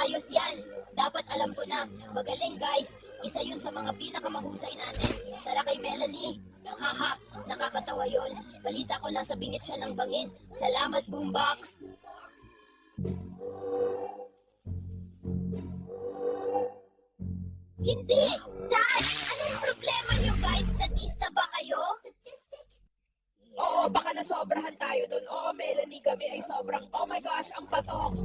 Ayos yan. Dapat alam ko na. Magaling guys. Isa yun sa mga pinakamahusay natin. Tara kay Melanie. Haha, nakakatawa yun. Balita ko nasa bingit siya ng bangin. Salamat, Boombox. Hindi! Dad! Anong problema niyo guys? Statista ba kayo? Oo, baka nasobrahan tayo dun. Oo, Melanie, kami ay sobrang, oh my gosh, ang patok.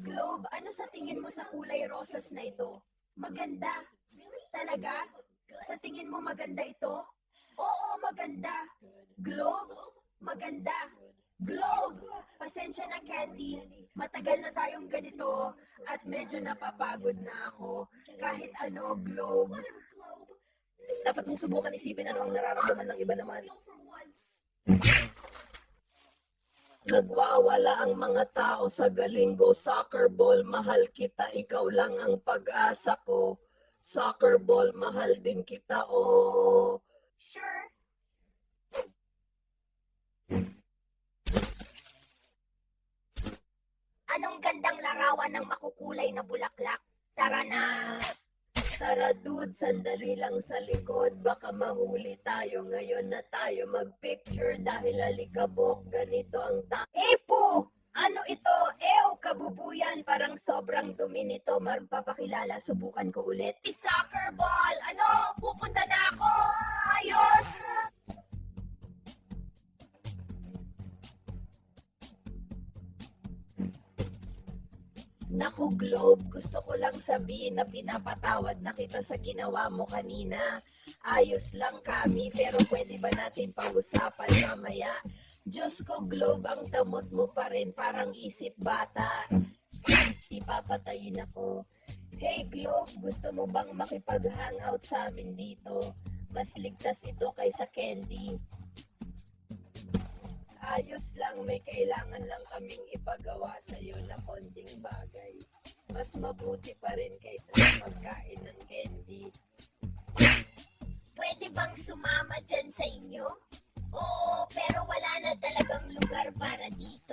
Globe, ano sa tingin mo sa kulay rosas na ito? Maganda. Talaga? Sa tingin mo maganda ito? Oo, maganda. Globe, maganda. Globe! Pasensya na, Candy. Matagal na tayong ganito at medyo napapagod na ako. Kahit ano, Globe. Dapat mong subukan isipin ano ang nararamdaman ng iba naman. Nagwawala ang mga tao sa Galingo Soccer Ball. Mahal kita, ikaw lang ang pag-asa ko. Soccer Ball, mahal din kita, oh. Sure. Anong gandang larawan ng makukulay na bulaklak? Tara na! Tara dude, sandali lang sa likod. Baka mahuli tayo ngayon na tayo magpicture dahil alikabok. Ganito ang Epo! Ano ito? Ew, kabubuyan. Parang sobrang dumi nito. Magpapakilala, subukan ko ulit. Soccer ball! Ano? Pupunta na ako! Ayos! Naku Globe, gusto ko lang sabihin na pinapatawad na kita sa ginawa mo kanina. Ayos lang kami, pero pwede ba natin pag-usapan mamaya? Diyos ko Globe, ang damot mo pa rin, parang isip bata. Ipapatayin ako. Hey Globe, gusto mo bang makipag-hangout sa amin dito? Mas ligtas ito kaysa candy. Ayos lang, may kailangan lang kaming ipagawa sa iyo na konting bagay. Mas mabuti pa rin kaysa sa pagkain ng candy. Pwede bang sumama dyan sa inyo? Oo, pero wala na talagang lugar para dito.